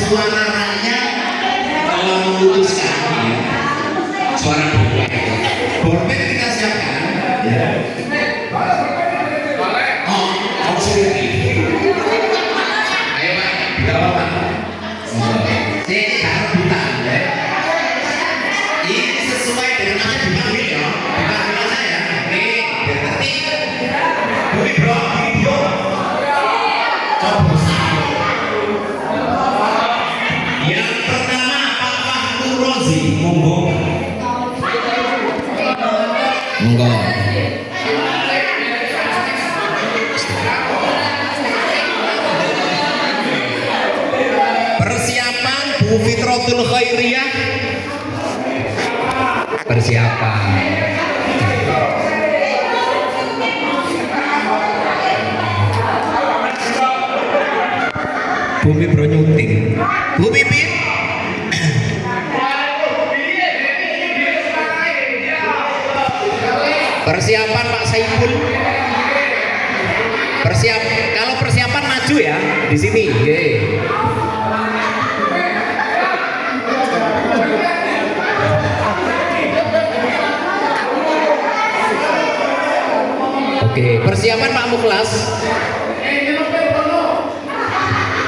suara rakyat telah memutuskan ya, suara bulan. Borpet kita siapkan ya. Oh, auxiliary. Ayo Pak, tidak apa-apa. Saya harus bukan ya. Ini sesuai dengan apa dipanggil ya. Dipanggil saya. Oke, biar ngerti. Bumi bro, video. Coba. Yang pertama Pak Fahru Rozi, monggo. Monggo. Persiapan Bu Fitratul Khairiyah. Persiapan. Bumi bro nyuting. Bu Pipit. Persiapan Pak Saiful. Kalau persiapan maju ya di sini. Oke, persiapan Pak Mukhlas.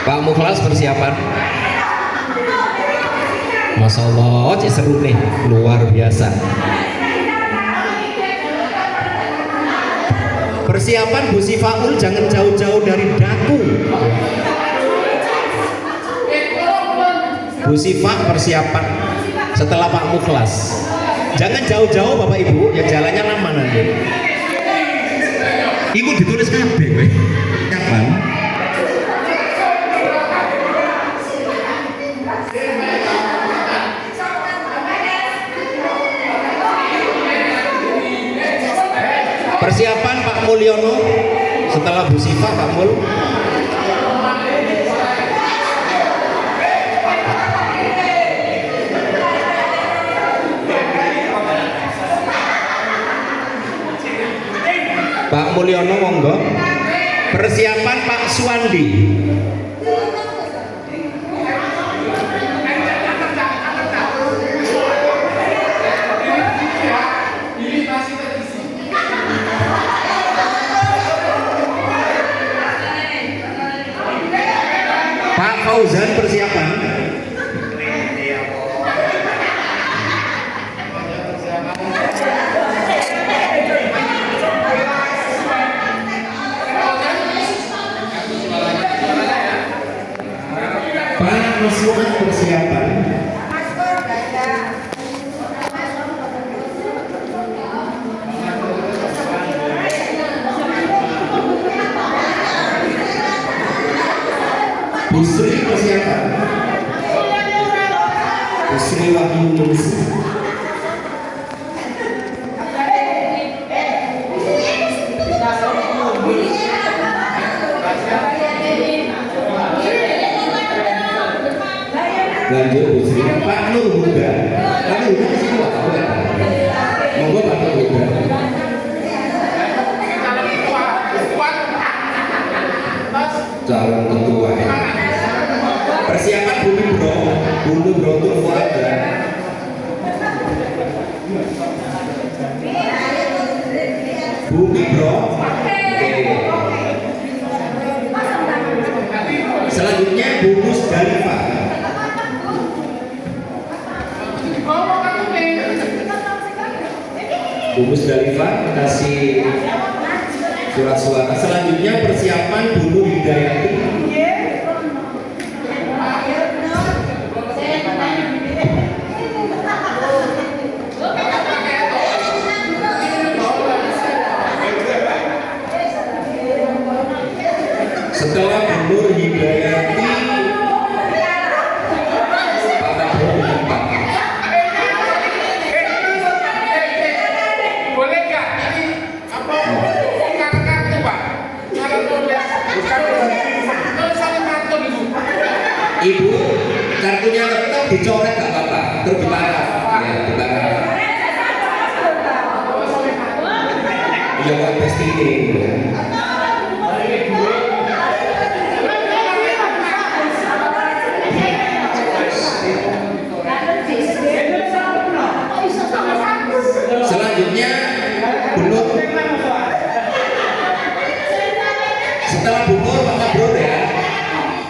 Pak Mukhlas persiapan. Masya Allah, seru nih, luar biasa. Persiapan Bu Sifaul, jangan jauh-jauh dari daku. Bu Sifa persiapan setelah Pak Mukhlas. Jangan jauh-jauh Bapak Ibu, ya jalannya lama nanti. Iku ditulis kabeh, kapan? Persiapan Pak Mulyono setelah Bu Sifa, Pak Mul. Pak Mulyono monggo. Persiapan Pak Suwandi. Pak Fauzan persiapan. Pak Musliman persiapan. Bu Sri persiapan. Bu Sri Wahyu Nusi. Lanjut Bu Sri. Pak Nur Huda. Pak Nur Huda masih kuat. Monggo Pak Nur Huda. Calon ketua ya. Persiapan Bumi Bro, Bumi Bro tuh Fuada. Bumi Bro. Selanjutnya Bu Musdalifah. Bu Musdalifah kasih surat suara. Selanjutnya persiapan Bu Nur Hidayati. Setelah Bu Nur Hidayati, boleh nggak ini apa kartu Pak? Tulisannya kartu Ibu. Ibu kartunya tetap dicoret nggak apa-apa, terus dibarak, ya dibarak. Iya Pak pasti ini. bundur Pak Mabrur ya.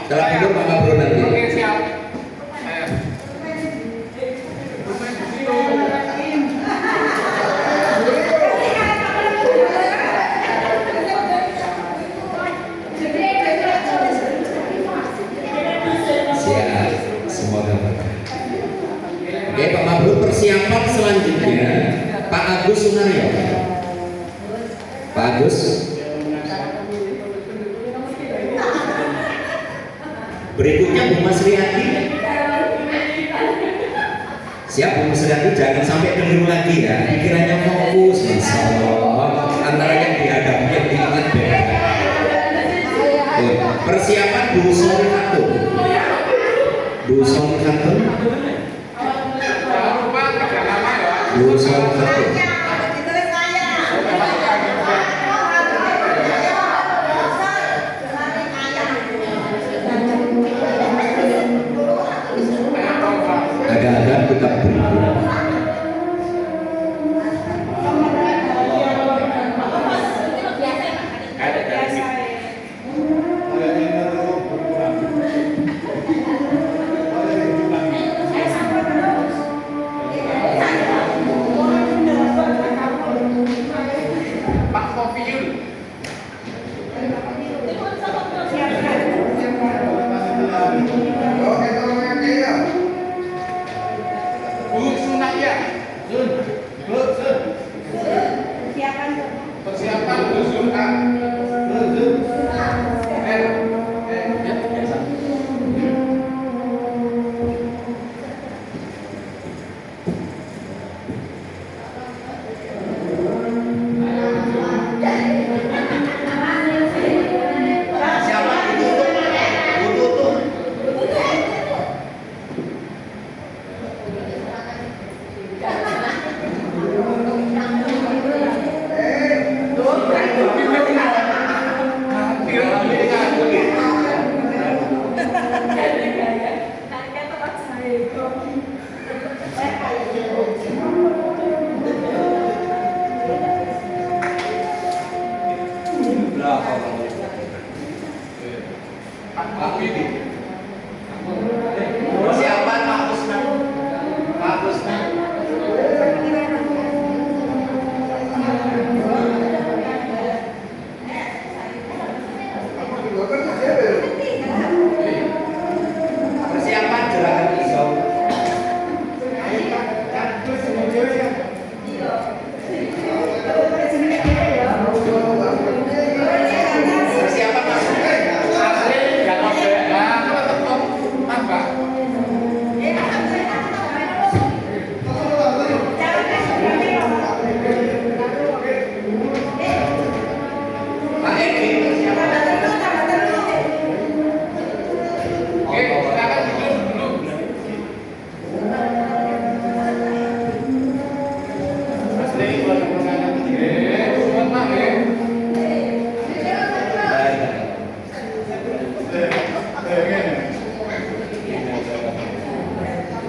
Setelah bundur Pak Mabrur nanti. Oke, siap. Siap, semoga berkah. Oke, Pak Mabrur, persiapan selanjutnya Pak Agus Sunaryo. Pak Agus. Berikutnya Bu Mas Riyadi. Siap Bu Mas Riyadi, jangan sampai keliru lagi ya. Pikirannya fokus, Masya Allah. Antara yang dihadapi yang diingat beda. Persiapan Bu Soli Khatun. Bu Soli Khatun. Bu Soli Khatun. Agak-agak kita beri. Pak Kofiul. Bu Sunaya. Persiapan Bu Sunaya. Pak Widi. Persiapan Pak Kusnan. Pak Kusnan. Persiapan gerakan pisau. Persiapan Mas.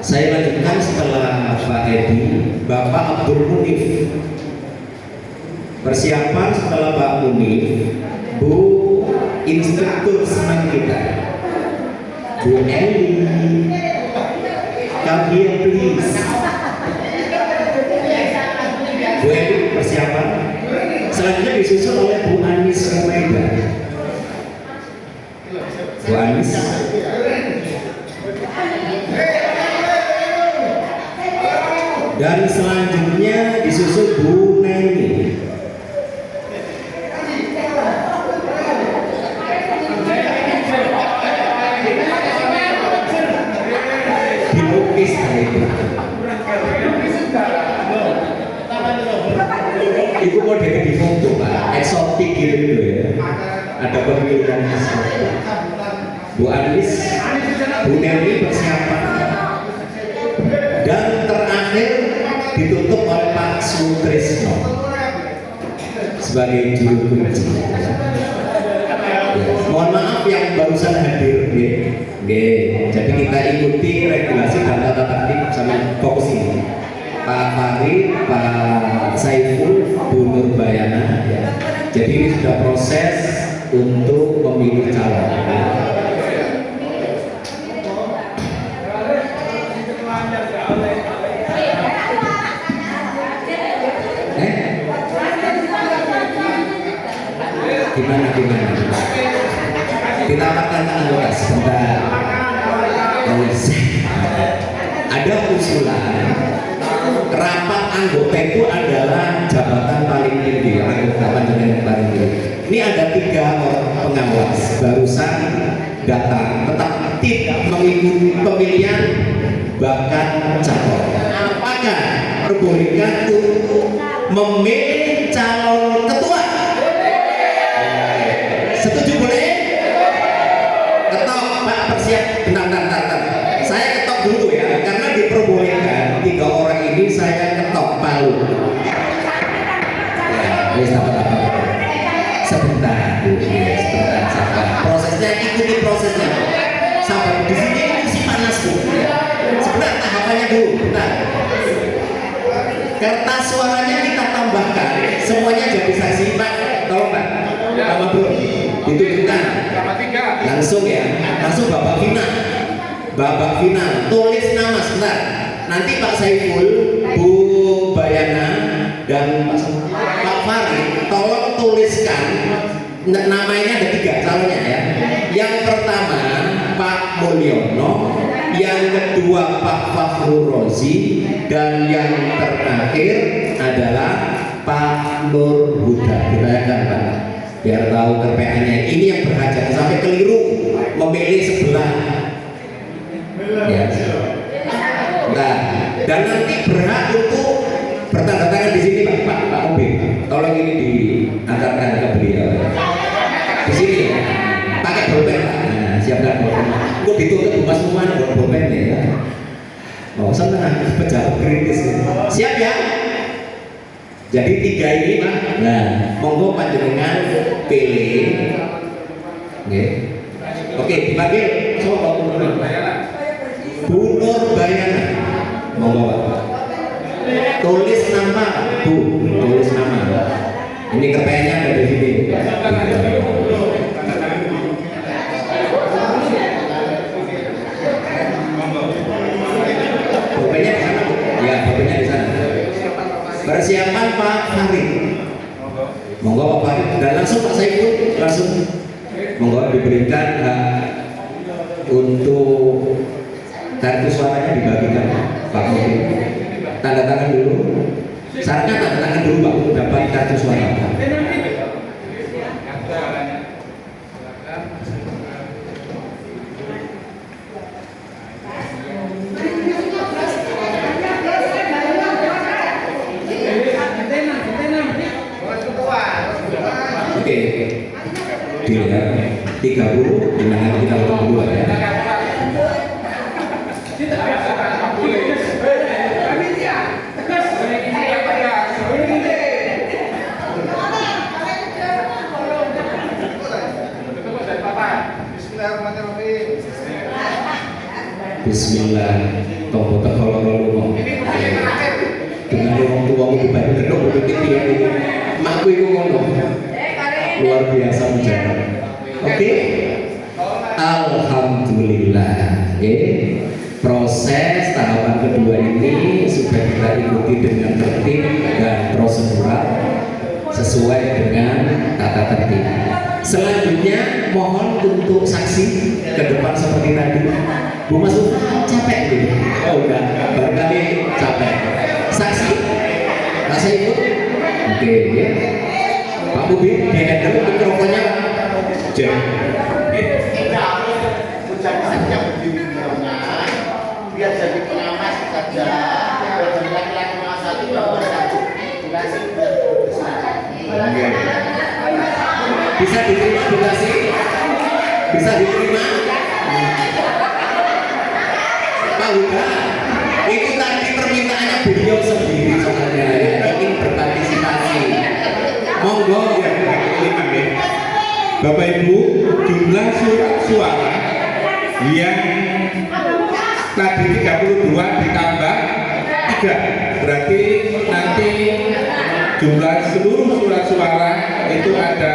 Saya lanjutkan setelah Pak Edi, Bapak Abdul Munif. Persiapan setelah Pak Munif, Bu Instruktur senang kita, Bu Eli, come here please. Bu Eli persiapan. Selanjutnya disusul oleh Bu Anis Rumaida. Bu Anis. Dan selanjutnya disusul Bu Neni. Dilukis itu. Itu modelnya di foto Pak, eksotik gitu ya. Ada pemilihan eksotik. Bu Anis, Bu Neni persiapan. Dan terakhir ditutup oleh Pak Sutrisno sebagai juru kunci. Mohon maaf yang barusan hadir, jadi kita ikuti regulasi dan tata tertib sama fokus ini. Pak Farid, Pak Saiful, Bu Nurbayana. Jadi ini sudah proses untuk memilih calon. Gimana? Kita makan anggota sebentar. Ada usulan rapat anggota itu adalah jabatan paling tinggi, anggota panjenengan paling tinggi. Ini ada 3 orang pengawas barusan datang, tetap tidak mengikuti pemilihan bahkan calon. Apakah diperbolehkan untuk memilih calon ketua? Setuju boleh? Ketok Pak, persiap. Bentar. Saya ketok dulu ya, karena diperbolehkan 3 orang ini saya ketok palu. Ya, wis apa-apa. Sebentar, sabar. Prosesnya, ikuti prosesnya. Sabar, di sini isi panas Bu. Sebentar, tahapannya dulu. Bentar. Kertas suaranya kita tambahkan, semuanya jadi saksi Pak. Tolong Pak, sama Bro, ditunjukkan. Langsung ya, langsung babak final. Tulis nama sebentar. Nanti Pak Saiful, Bu Bayana, dan Pak Farid, tolong tuliskan namanya. Ada 3 calonnya ya. Yang pertama Pak Mulyono, yang kedua Pak Fakhrul Rozi, dan yang terakhir adalah Pak Nur Huda. Dibayangkan Pak, biar tahu KPA-nya. Ini yang berhajat sampai keliru memilih sebelah. Ya. Nah, dan nanti berhak untuk bertanda tangan di sini Pak Obi. Tolong ini diantarkan ke beliau. Di sini ya. Pakai bolpen Pak. Nah, siapkan bolpen. Kok ditutup buka semua bolpen ya. Oh, senang pejabat kritis. Siap ya? Jadi 3 ini Pak. Nah, monggo panjenengan pilih. Oke, dipanggil coba Bu Nur Bayana. Monggo Pak. Tulis nama Bu, tulis nama. Ini KPN-nya ada di sini. Bapaknya di sana Bu. Ya, bapaknya di sana. Persiapan Pak Farid. Monggo Pak Farid. Dan langsung Pak Saiful, langsung monggo diberikan hak untuk kartu suaranya dibagikan Pak Mobil. Tanda tangan dulu. Syaratnya tanda tangan dulu Pak untuk dapat kartu suara. Oke. Dilihat 30 dimana kita tunggu ya. Bismillah, tunggu kalau ngomong dengan orang tua mau dibantu kedok berpikir dia ini makku itu ngomong luar biasa menjaga. Oke, alhamdulillah. Proses tahapan kedua ini sudah kita ikuti dengan tertib dan prosedural sesuai dengan tata tertib. Selanjutnya mohon untuk saksi ke depan seperti tadi. Bu Mas capek gitu. Oh enggak, barangkali capek. Saksi, rasa ikut. Oke ya. Pak Budi, handle mikrofonnya. Cek. Biar jadi pengawas saja. Bagi laki-laki satu bisa diterima donasi? Bisa diterima? Pak Huda, itu tadi permintaannya beliau sendiri soalnya ingin berpartisipasi. Monggo ya, Bapak Ibu, jumlah surat suara yang tadi 32 ditambah 3, berarti nanti jumlah seluruh surat suara itu ada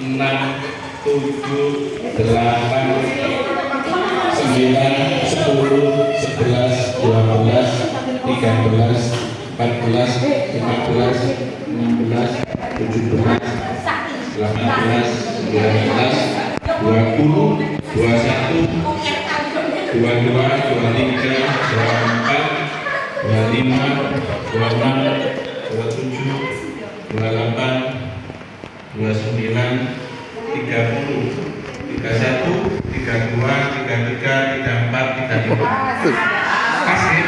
Kasih.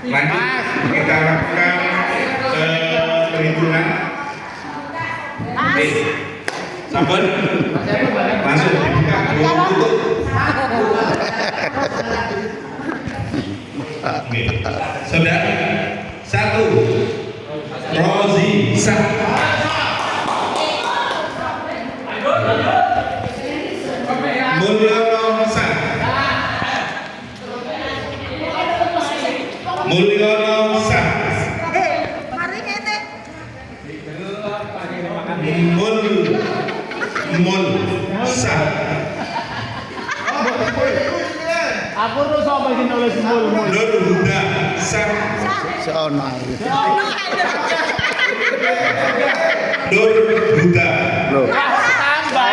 Lanjut kita lakukan perhitungan. Sabar. Langsung dibuka, belum tutup. Oke. Sudah. 1. Rozi sah. Mulyono sah. Mulyono sah. Mul sah. Aku tuh sama sih nulis mul. Nur Huda sah. Sono. Nur Huda. Loh. Tambah.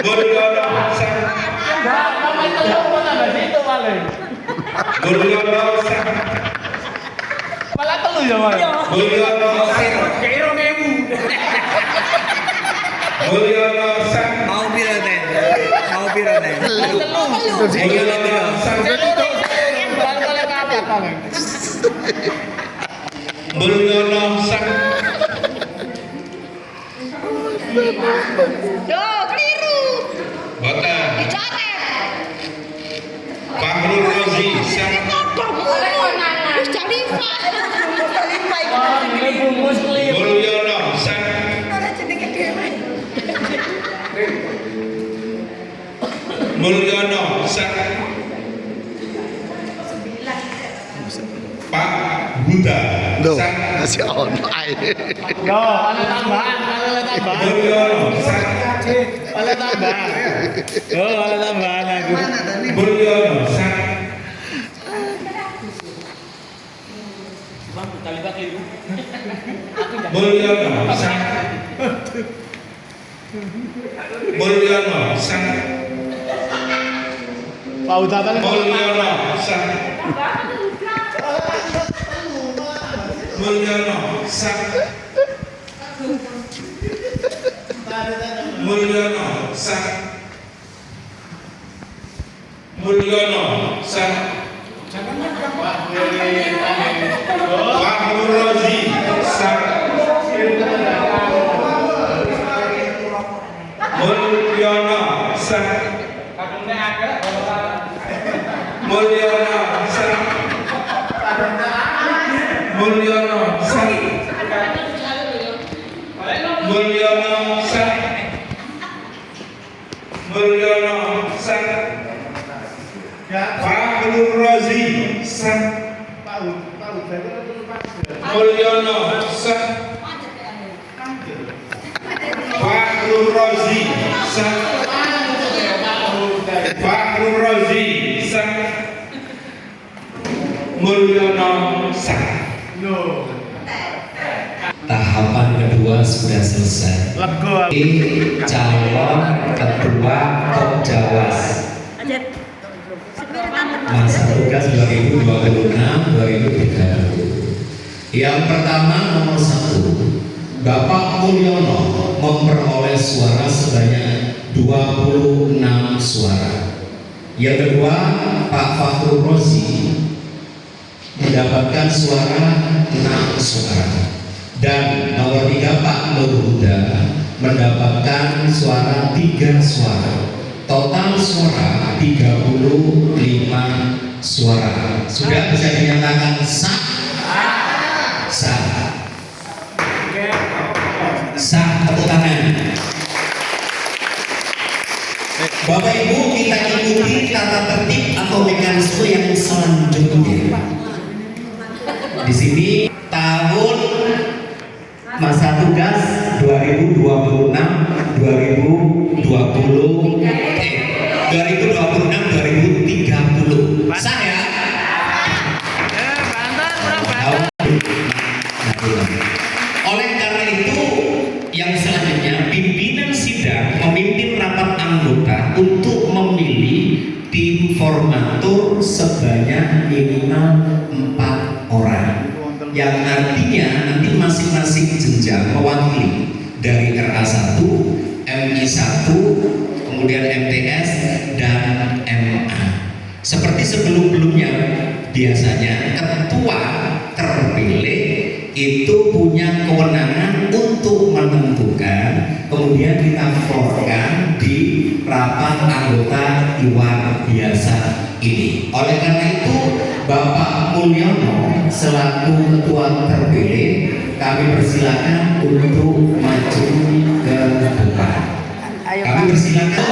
Mulyono sah. Nama telur pun tambah situ paling. Mulyono sah. Malah telu ya, Mas. Mulyono sah. Kira ngewu. Mulyono sah. Mau piro ten? Mau piro ten? Mulyono sah. Bal-bal kabeh paling. Mulyono sah. Yo, keliru. Boten. Dicoret. Fahrul Rozi sah. Wis Jalifah. Oh, ini bungkus keliru. Mulyono sah. Ora jenenge dhewe. Mulyono sah. Pak Huda sah. Masih ono ae. Yo, ada tambahan, ada tambahan. Mulyono sah. Ada tambahan. Yo, ada tambahan aku. Mulyono sah. Bang, kali keliru. Mulyono sah. Mulyono sah. Pak Utatan Mulyono sah. Mulyono sah. Mulyono sah. Mulyono sah. Fahrul Rozi sah. Mulyono sah. Mulyono sah. Mulyono sah. Mulyono sah. Mulyono sah. Fahrul Rozi sah. Mulyono sah. Fahrul Rozi sah. Fahrul Rozi sah. Mulyono 2 sudah selesai. Lego. Ini calon ketua Kopjawas masa tugas 2026-2030. Yang pertama nomor 1, Bapak Mulyono memperoleh suara sebanyak 26 suara. Yang kedua, Pak Fakhrul Rozi mendapatkan suara 6 suara. Dan nomor 3, Pak Nur Huda mendapatkan suara 3 suara. Total suara 35 suara. Sudah bisa dinyatakan sah? Sah. Sah, tepuk tangan. Bapak Ibu, kita ikuti tata tertib atau mekanisme yang selanjutnya. Di sini tahun masa tugas 2026-2030. Sah ya? Oleh karena itu, yang selanjutnya pimpinan sidang memimpin rapat anggota untuk memilih tim formatur sebanyak minimal 4 orang, yang artinya nanti masing-masing jenjang mewakili dari RA1, MI1, kemudian MTS dan MA. Seperti sebelum-sebelumnya, biasanya ketua terpilih itu punya kewenangan untuk menentukan, kemudian kita forkan di rapat anggota luar biasa ini. Oleh karena itu, Bapak Mulyono selaku ketua terpilih, kami persilakan untuk maju ke depan. Kami persilakan.